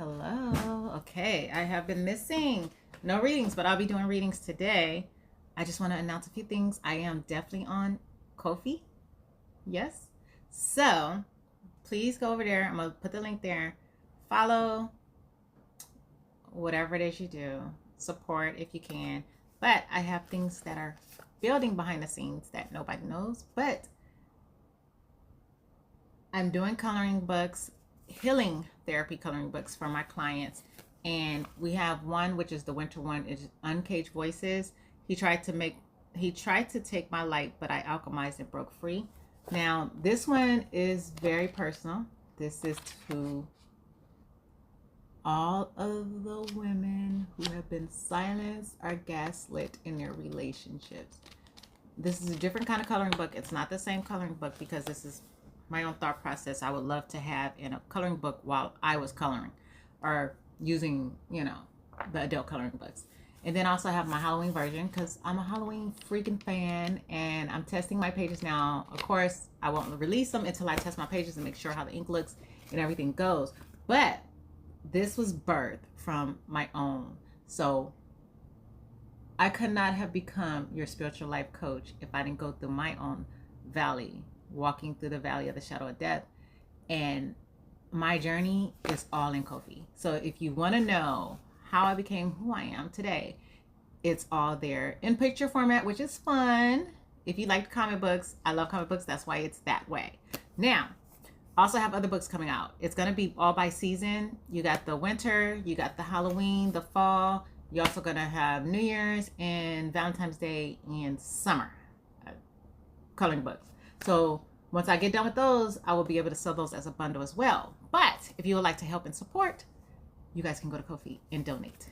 Hello. Okay, I have been missing no readings, but I'll be doing readings today. I just want to announce a few things. I am definitely on Ko-fi. Yes. So please go over there. I'm going to put the link there. Follow whatever it is you do. Support if you can. But I have things that are building behind the scenes that nobody knows. But I'm doing coloring books, healing therapy coloring books for my clients. And we have one, which is the winter one, is Uncaged Voices. He tried to take my light, but I alchemized and broke free. Now, this one is very personal. This is to all of the women who have been silenced or gaslit in their relationships. This is a different kind of coloring book. It's not the same coloring book because this is my own thought process I would love to have in a coloring book while I was coloring or using, the adult coloring books. And then also have my Halloween version because I'm a Halloween freaking fan and I'm testing my pages now. Of course, I won't release them until I test my pages and make sure how the ink looks and everything goes. But this was birthed from my own. So I could not have become your spiritual life coach if I didn't go through my own valley, walking through the valley of the shadow of death. And my journey is all in Ko-fi. So if you want to know how I became who I am today, it's all there in picture format, which is fun. If you like comic books, I love comic books. That's why it's that way. Now, also have other books coming out. It's going to be all by season. You got the winter, you got the Halloween, the fall. You're also going to have New Year's and Valentine's Day and summer coloring books. So once I get done with those, I will be able to sell those as a bundle as well. But if you would like to help and support, you guys can go to Ko-fi and donate.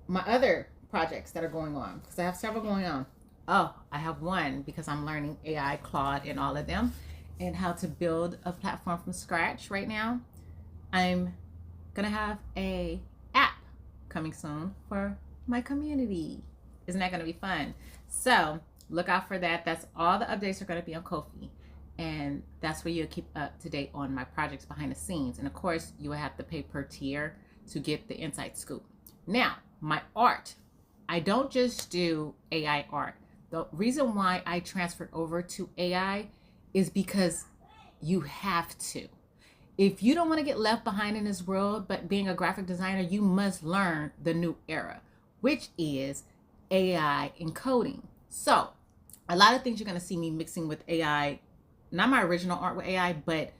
My other projects that are going on, because I have several going on. Oh, I have one because I'm learning AI, Claude, and all of them, and how to build a platform from scratch right now. I'm going to have a app coming soon for my community. Isn't that going to be fun? So look out for that. That's all the updates are going to be on Ko-fi. And that's where you'll keep up to date on my projects behind the scenes. And of course, you will have to pay per tier to get the inside scoop. Now, my art. I don't just do AI art. The reason why I transferred over to AI is because you have to. If you don't want to get left behind in this world, but being a graphic designer, you must learn the new era, which is AI encoding. So a lot of things you're going to see me mixing with AI, not my original art with AI, but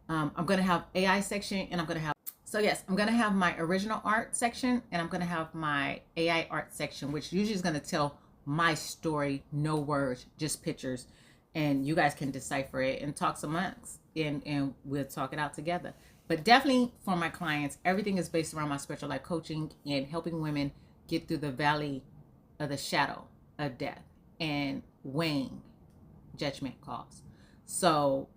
I'm going to have AI section and I'm going to have, so yes, I'm going to have my original art section and I'm going to have my AI art section, which usually is going to tell my story, no words, just pictures. And you guys can decipher it and talk some months and we'll talk it out together. But definitely for my clients, everything is based around my spiritual life coaching and helping women get through the valley of the shadow of death and weighing judgment calls. So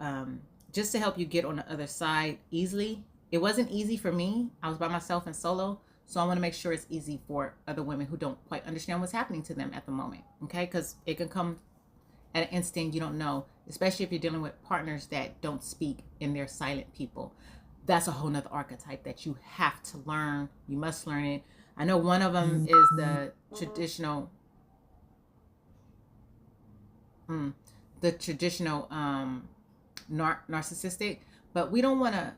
just to help you get on the other side easily. It wasn't easy for me. I was by myself and solo. So I want to make sure it's easy for other women who don't quite understand what's happening to them at the moment. Okay, because it can come at an instant you don't know, especially if you're dealing with partners that don't speak and they're silent people. That's a whole nother archetype that you have to learn. You must learn it. I know one of them is the traditional narcissistic, but we don't want to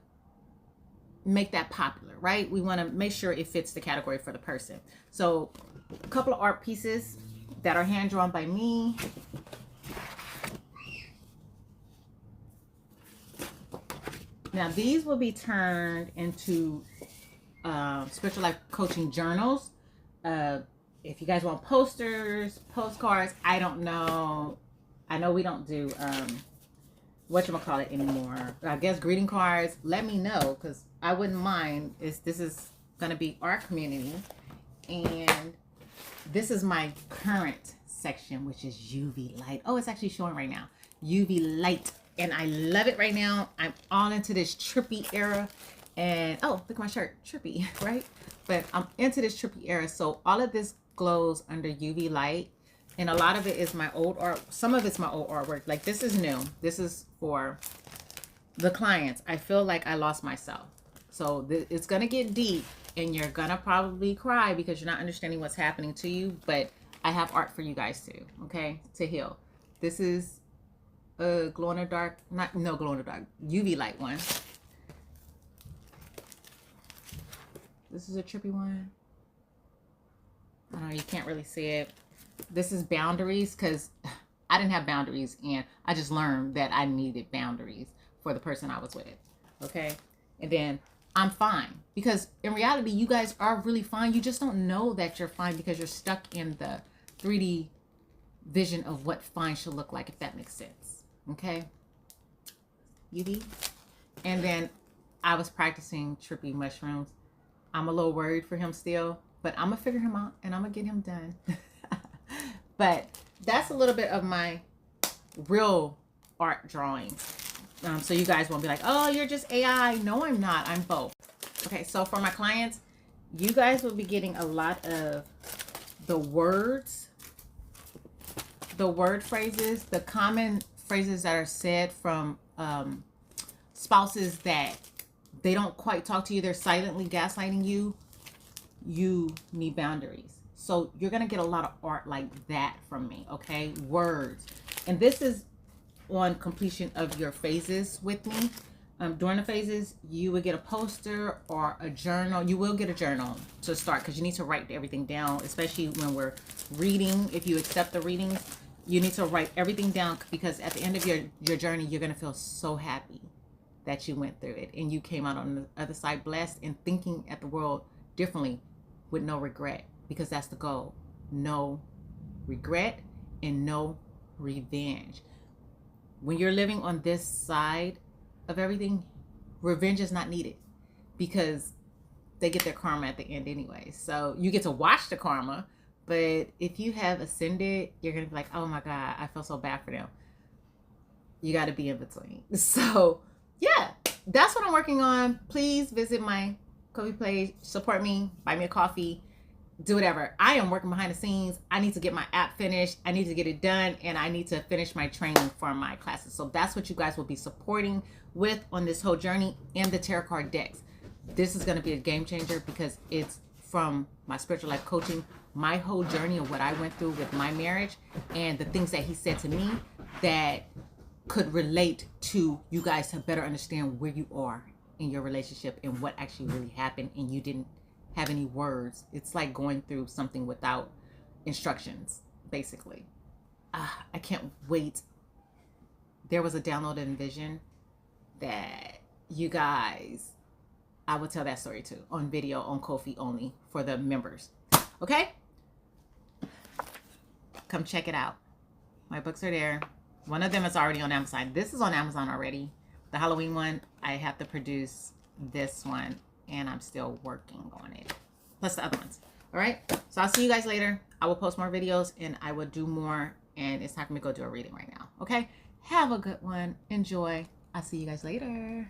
make that popular, right? We want to make sure it fits the category for the person. So a couple of art pieces that are hand drawn by me. Now these will be turned into spiritual life coaching journals. If you guys want posters, postcards, I don't know. I know we don't do whatchamacallit anymore. I guess greeting cards. Let me know because I wouldn't mind. This is going to be our community. And this is my current section, which is UV light. Oh, it's actually showing right now. UV light. And I love it right now. I'm all into this trippy era. And oh, look at my shirt. Trippy, right? But I'm into this trippy era. So all of this glows under UV light. And a lot of it is my old art. Some of it's my old artwork. Like this is new. This is for the clients. I feel like I lost myself. So it's going to get deep, and you're going to probably cry because you're not understanding what's happening to you. But I have art for you guys too, okay, to heal. This is a glow in the dark, no glow in the dark, UV light one. This is a trippy one. I don't know, you can't really see it. This is boundaries, because I didn't have boundaries, and I just learned that I needed boundaries for the person I was with, okay? And then I'm fine, because in reality, you guys are really fine. You just don't know that you're fine because you're stuck in the 3D vision of what fine should look like, if that makes sense, okay? UV. And then I was practicing trippy mushrooms. I'm a little worried for him still, but I'm gonna figure him out and I'm gonna get him done. But that's a little bit of my real art drawing. So you guys won't be like, oh, you're just AI. No, I'm not. I'm both. Okay, so for my clients, you guys will be getting a lot of the words, the word phrases, the common phrases that are said from spouses that they don't quite talk to you. They're silently gaslighting you. You need boundaries. So you're going to get a lot of art like that from me, okay? Words. And this is on completion of your phases with me. During the phases, you would get a poster or a journal. You will get a journal to start, because you need to write everything down, especially when we're reading. If you accept the readings, you need to write everything down, because at the end of your journey, you're going to feel so happy that you went through it and you came out on the other side blessed and thinking at the world differently with no regret, because that's the goal. No regret and no revenge. When you're living on this side of everything, revenge is not needed, because they get their karma at the end anyway. So you get to watch the karma, but if you have ascended, you're going to be like, oh my God, I feel so bad for them. You got to be in between. So yeah, that's what I'm working on. Please visit my Ko-fi page, support me, buy me a coffee, do whatever. I am working behind the scenes. I need to get my app finished. I need to get it done, and I need to finish my training for my classes. So that's what you guys will be supporting with on this whole journey, and the tarot card decks. This is going to be a game changer, because it's from my spiritual life coaching, my whole journey of what I went through with my marriage, and the things that he said to me that could relate to you guys to better understand where you are in your relationship and what actually really happened, and you didn't have any words. It's like going through something without instructions, basically. I can't wait. There was a downloaded vision that you guys, I will tell that story too on video on Ko-fi only for the members. Okay? Come check it out. My books are there. One of them is already on Amazon. This is on Amazon already. The Halloween one, I have to produce this one, and I'm still working on it. Plus the other ones. All right? So I'll see you guys later. I will post more videos, and I will do more, and it's time for me to go do a reading right now. Okay? Have a good one. Enjoy. I'll see you guys later.